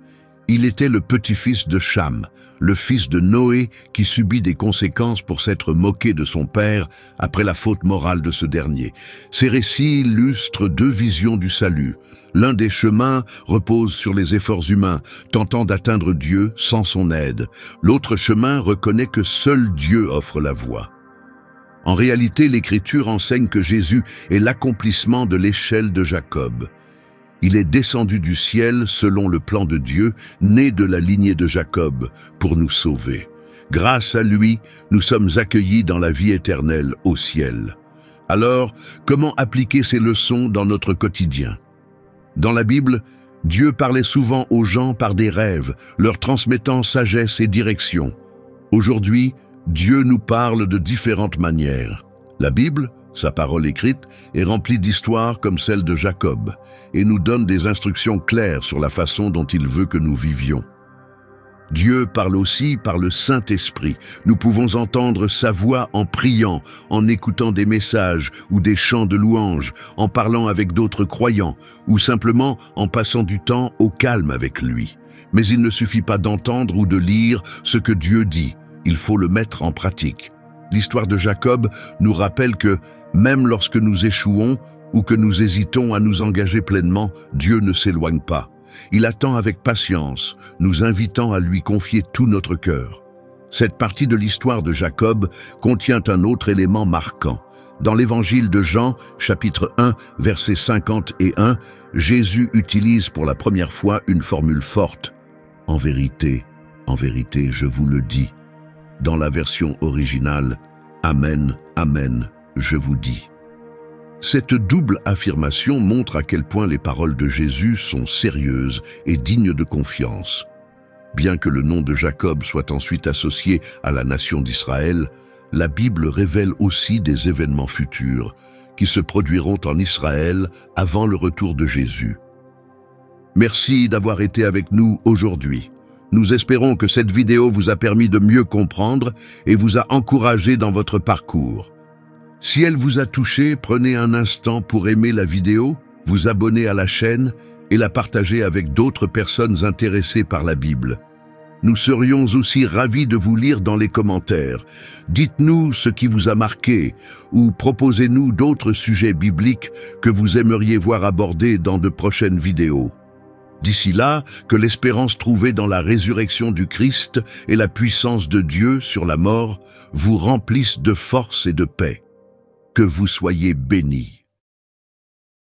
Il était le petit-fils de Cham, le fils de Noé qui subit des conséquences pour s'être moqué de son père après la faute morale de ce dernier. Ces récits illustrent deux visions du salut. L'un des chemins repose sur les efforts humains, tentant d'atteindre Dieu sans son aide. L'autre chemin reconnaît que seul Dieu offre la voie. En réalité, l'Écriture enseigne que Jésus est l'accomplissement de l'échelle de Jacob. Il est descendu du ciel selon le plan de Dieu, né de la lignée de Jacob, pour nous sauver. Grâce à lui, nous sommes accueillis dans la vie éternelle au ciel. Alors, comment appliquer ces leçons dans notre quotidien? Dans la Bible, Dieu parlait souvent aux gens par des rêves, leur transmettant sagesse et direction. Aujourd'hui, Dieu nous parle de différentes manières. La Bible, sa parole écrite, est remplie d'histoires comme celle de Jacob et nous donne des instructions claires sur la façon dont il veut que nous vivions. Dieu parle aussi par le Saint-Esprit. Nous pouvons entendre sa voix en priant, en écoutant des messages ou des chants de louanges, en parlant avec d'autres croyants ou simplement en passant du temps au calme avec lui. Mais il ne suffit pas d'entendre ou de lire ce que Dieu dit. Il faut le mettre en pratique. L'histoire de Jacob nous rappelle que, même lorsque nous échouons ou que nous hésitons à nous engager pleinement, Dieu ne s'éloigne pas. Il attend avec patience, nous invitant à lui confier tout notre cœur. Cette partie de l'histoire de Jacob contient un autre élément marquant. Dans l'évangile de Jean, chapitre 1, versets 51, Jésus utilise pour la première fois une formule forte. En vérité, je vous le dis. Dans la version originale, Amen, Amen, je vous dis. Cette double affirmation montre à quel point les paroles de Jésus sont sérieuses et dignes de confiance. Bien que le nom de Jacob soit ensuite associé à la nation d'Israël, la Bible révèle aussi des événements futurs qui se produiront en Israël avant le retour de Jésus. Merci d'avoir été avec nous aujourd'hui. Nous espérons que cette vidéo vous a permis de mieux comprendre et vous a encouragé dans votre parcours. Si elle vous a touché, prenez un instant pour aimer la vidéo, vous abonner à la chaîne et la partager avec d'autres personnes intéressées par la Bible. Nous serions aussi ravis de vous lire dans les commentaires. Dites-nous ce qui vous a marqué ou proposez-nous d'autres sujets bibliques que vous aimeriez voir abordés dans de prochaines vidéos. D'ici là, que l'espérance trouvée dans la résurrection du Christ et la puissance de Dieu sur la mort vous remplissent de force et de paix. Que vous soyez bénis.